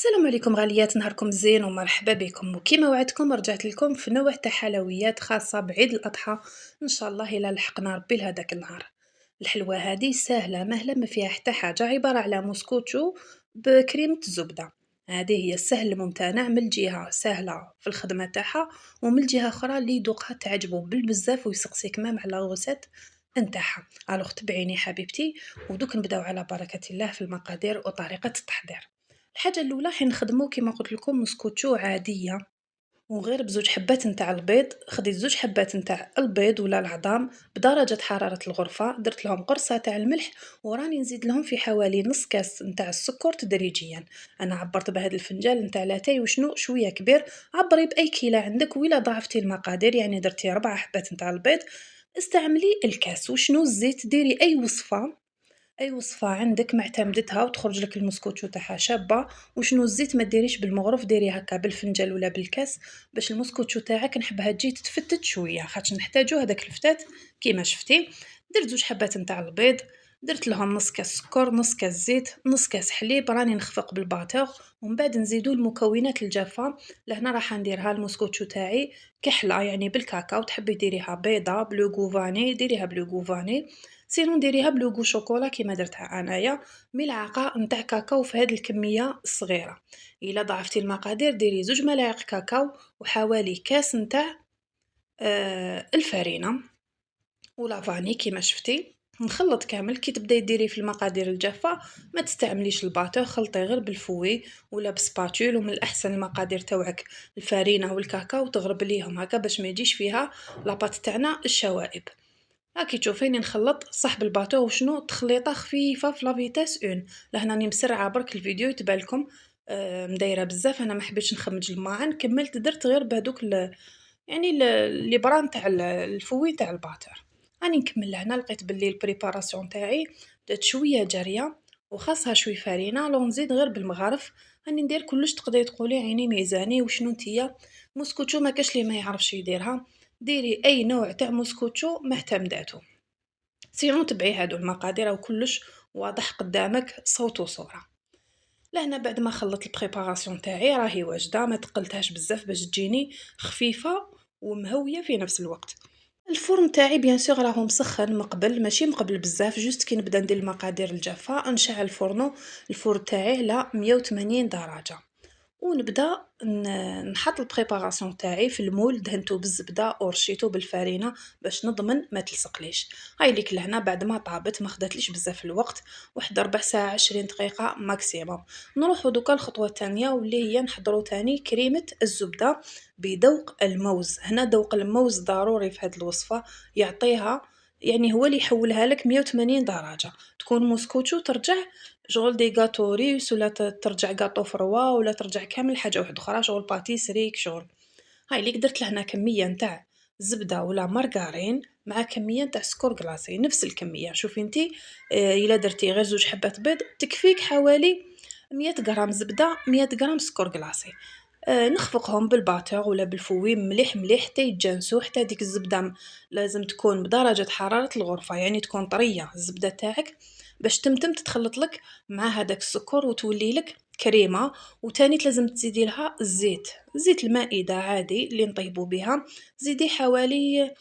السلام عليكم غاليات، نهاركم زين ومرحبا بكم. وكما وعدتكم رجعت لكم في نوع تاع حلويات خاصة بعيد الأضحى، إن شاء الله إلا لحقنا ربي لهداك النهار. الحلوة هذه سهلة مهلة، ما فيها حتى حاجة، عبارة على موسكوتشو بكريمة الزبدة. هذه هي السهل الممتنع، من الجهة سهلة في الخدمة تاعها، ومن الجهة أخرى اللي يذوقها تعجبو بالبزاف ويسقسيك مام على الغوسات نتاعها. الوغ تبعيني حبيبتي، ودوك نبداو على بركة الله في المقادير وطريقة التحضير. الحاجة الأولى حين نخدمو كيما قلت لكم موسكوتشو عادية، وغير بزوج حبات نتاع البيض. خديت زوج حبات نتاع البيض ولا العظام بدرجة حرارة الغرفة، درت لهم قرصة تاع الملح، وراني نزيد لهم في حوالي نص كاس نتاع السكر تدريجيا. انا عبرت بهذا الفنجان نتاع لاتاي وشنو شوية كبير. عبري باي كيلة عندك، ولا ضاعفتي المقادير يعني درتي 4 حبات نتاع البيض استعملي الكاس. وشنو الزيت، ديري اي وصفه عندك معتمدتها وتخرج لك المسكوتشو تاعها شابه. وشنو الزيت ما ديريش بالمغرف، ديري هكا بالفنجان ولا بالكاس، باش المسكوتشو تاعك نحبها تجي تتفتت شويه، خاطش نحتاجو هذاك الفتات كيما شفتي. درت زوج حبات نتاع البيض، درت لهم نص كاس سكر، نص كاس زيت، نص كاس حليب، راني نخفق بالباتور. ومن بعد نزيدو المكونات الجافه. لهنا راح نديرها المسكوتشو تاعي كحله يعني بالكاكاو، تحبي ديريها بيضه بلوغو فاني ديريها بلوغو فاني، سينو ديريها بلوغو شوكولا كيما درتها انايا. ملعقه نتاع كاكاو في هذه الكميه الصغيره. الا ضعفتي المقادير ديري زوج ملاعق كاكاو، وحوالي كاس نتاع الفرينه ولا فاني كيما شفتي. نخلط كامل. كي تبداي ديري في المقادير الجافه ما تستعمليش الباتور، خلطي غير بالفوي ولا بسباتول. ومن الاحسن المقادير توعك الفرينه والكاكاو تغرب ليهم هكا باش ما يجيش فيها لاباط تاعنا الشوائب. هاكي تشوفيني نخلط صح بالباتو، وشنو تخليطه خفيفه في لافيتاس اون. لهنا راني مسرعه برك الفيديو يتبالكم مدايره بزاف. انا ما حبيتش نخمج الماعن، كملت درت غير بهذوك يعني لي بران تاع الفوي تاع الباتر. راني نكمل لهنا، لقيت باللي البريباراسيون تاعي بدات شويه جاريه وخاصها شوي فرينه. لو نزيد غير بالمغرف، راني ندير كلش تقدري تقولي عيني ميزاني. وشنو نتيا موسكوتشو ما كاش لي ما يعرفش يديرها، ديري اي نوع تاع موسكوتشو معتمداتو. سينو تبعي هادو المقادير وكلش واضح قدامك صوت وصورة. لهنا بعد ما خلطت البريباراسيون تاعي راهي واجده، ما تقلتهاش بزاف باش تجيني خفيفه ومهويه في نفس الوقت. الفرن تاعي بيان سور راهو مسخن مقبل، ماشي مقبل بزاف، جوست كي نبدا ندير المقادير الجافه نشعل الفرن تاعي على 180 درجه. ونبدا نحط البريباراسيون تاعي في المول، دهنته بالزبده ورشيته بالفرينه باش نضمن ما تلصقليش. هاي ليك لهنا بعد ما طابت ما خداتليش بزاف الوقت، واحد ربع ساعه 20 دقيقه ماكسيموم. نروحوا دوكا الخطوه الثانيه واللي هي نحضروا تاني كريمه الزبده بذوق الموز. هنا ذوق الموز ضروري في هذه الوصفه، يعطيها يعني هو اللي يحولها لك 180 درجه. تكون موسكوتشو ترجع شغل دي غاتو ريس، ولا ترجع غاتو فروا، ولا ترجع كامل حاجه واحده اخرى شغل باتيسري شغل. هاي ليك درت لهنا كميه نتاع زبده ولا مارغرين مع كميه نتاع سكر كلاصي نفس الكميه. شوفي انتي الا درتي غير زوج حبات بيض تكفيك حوالي 100 غرام زبده 100 غرام سكر كلاصي. نخفقهم بالباتور ولا بالفوي مليح مليح حتى يتجانسوا. حتى ديك الزبده لازم تكون بدرجه حراره الغرفه، يعني تكون طريه الزبده تاعك باش تمتم تتخلط لك مع هذاك السكر وتولي لك كريمه. وتاني لازم تزيدي لها الزيت، زيت المائده عادي اللي نطيبوا بها. زيدي حوالي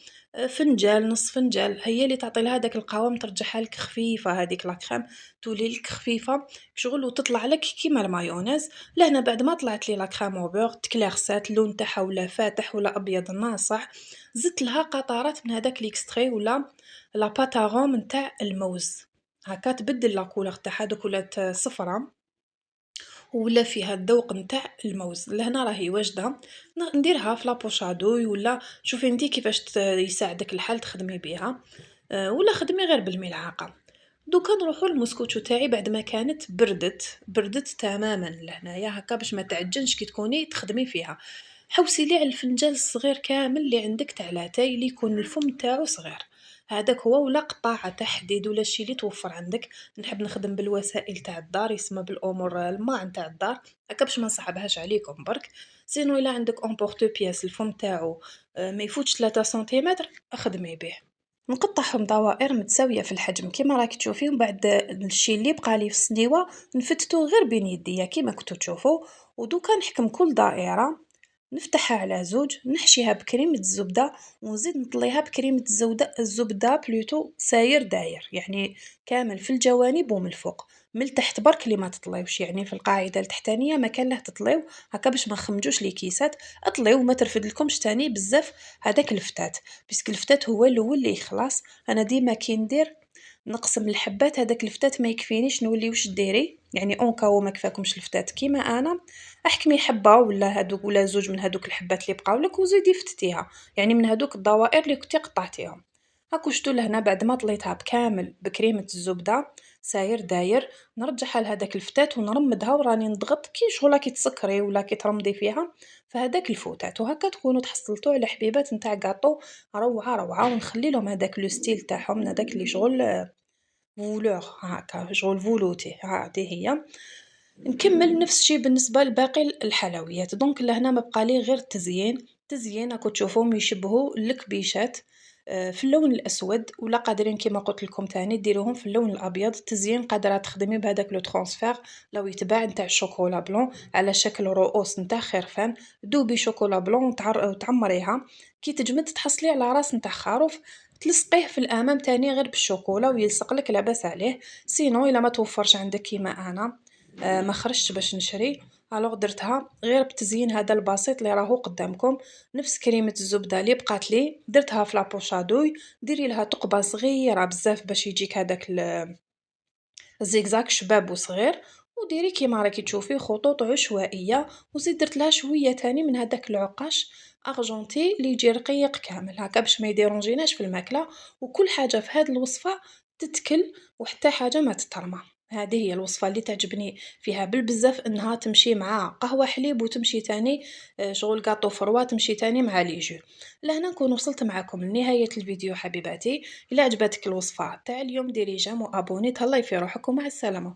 فنجال نص فنجال، هي اللي تعطي لها داك القوام، ترجعها لك خفيفه هذيك لاكريم، تولي لك خفيفه شغل وتطلع لك كيما المايونيز. لهنا بعد ما طلعت لي لاكريم او بور تكلارسات اللون تاعها ولا فاتح ولا ابيض ناصع، زدت لها قطرات من هذاك ليكستري ولا لا باتاغون نتاع الموز. هاكا تبدل لا كولور تاعها، دوك ولات صفرا ولا فيها الذوق نتاع الموز. لهنا راهي واجده. نديرها في لابوشادوي، ولا شوفي انتي كيفاش يساعدك الحال تخدمي بها، ولا خدمي غير بالملعقه. دوكا نروحوا للمسكوتشو تاعي بعد ما كانت بردت تماما لهنايا هكا باش ما تعجنش كي تكوني تخدمي فيها. حوسي لي على الفنجان الصغير كامل اللي عندك تاع لاتاي اللي يكون الفم تاعو صغير، هذاك هو، ولا قطاعه تاع حديد ولا شي اللي توفر عندك. نحب نخدم بالوسائل تاع الدار، يسمى بالامور الماعن تاع الدار، هكا باش ما نصعبهاش عليكم برك. سينو الا عندك اون بورتو بياس الفم تاعو ما يفوتش 3 سنتيمتر اخدمي به. نقطعهم دوائر متساوية في الحجم كيما راكي تشوفي، ومن بعد الشي اللي بقى لي في السنيوة نفتتو غير بين يديا كيما كنتو تشوفوا. ودوكا نحكم كل دائرة نفتحها على زوج، نحشيها بكريمة الزبدة ونزيد نطليها بكريمة الزبدة بلوتو ساير داير، يعني كامل في الجوانب ومن الفوق. من التحت برك اللي ما تطليوش، يعني في القاعدة التحتانية ما كان له تطليو، هكا باش ما نخمجوش لي كيسات. اطليو وما ترفدلكمش تاني بزاف هذاك الفتات، باسكو الفتات هو الاول اللي يخلص. انا ديما كي ندير نقسم الحبات، هذاك الفتات ما يكفينيش نولي واش ديري، يعني اون كاو ما كفاكمش الفتات كيما انا، احكمي حبه ولا هادوك ولا زوج من هادوك الحبات اللي بقاو لك وزيدي فتتيها، يعني من هادوك الدوائر اللي كنتي قطعتيهم. هاكو شتو لهنا بعد ما طليتها بكامل بكريمة الزبدة ساير داير، نرجعها لهداك الفتات ونرمدها وراني نضغط كي شغل كي تسكري ولا كي ترمدي فيها فهداك الفتات، وهكا تكونوا تحصلتوا على حبيبات نتاع كاطو روعه روعه. ونخلي لهم هداك لو ستيل تاعهم، هداك اللي شغل فولور هاكا شغل فولوتي، هذه هي. نكمل نفس الشي بالنسبة لباقي الحلويات. دونك لهنا ما بقى لي غير التزيين. التزيين راكم تشوفوهم يشبهوا الكبيشات في اللون الاسود، ولا قادرين كيما قلت لكم تاني ديروهم في اللون الابيض. التزيين قادره تخدمي بهذاك لو ترانسفير لو يتباع نتاع الشوكولا بلون على شكل رؤوس نتاع خرفان، دوبي شوكولا بلون وتعمريها كي تجمد تحصلي على راس نتاع خروف، تلصقيه في الامام تاني غير بالشوكولا ويلصق لك لاباس عليه. سينو الا ما توفرش عندك كيما انا ما خرجتش باش نشري، الوغ درتها غير بالتزيين هذا البسيط اللي راهو قدامكم. نفس كريمة الزبدة اللي بقات لي درتها في لابوشادوي، ديري لها ثقبة صغيرة بزاف باش يجيك هذاك الزيكزاك شباب وصغير، وديري كيما راكي تشوفي خطوط عشوائية. وزيد درت لها شوية تاني من هذاك العقاش ارجنتي اللي يجي رقيق كامل هكا باش ما يديرونجيناش في الماكلة. وكل حاجة في هذه الوصفة تتكل وحتى حاجة ما تترمى. هذه هي الوصفة اللي تعجبني فيها بالبزاف، انها تمشي مع قهوة حليب وتمشي تاني شغل قاطو فروا تمشي تاني مع ليجو. لهنا نكون وصلت معكم لنهاية الفيديو حبيباتي. إلا عجبتك الوصفة تاع اليوم ديري جيم وابوني، تهلاي في روحك ومع السلامة.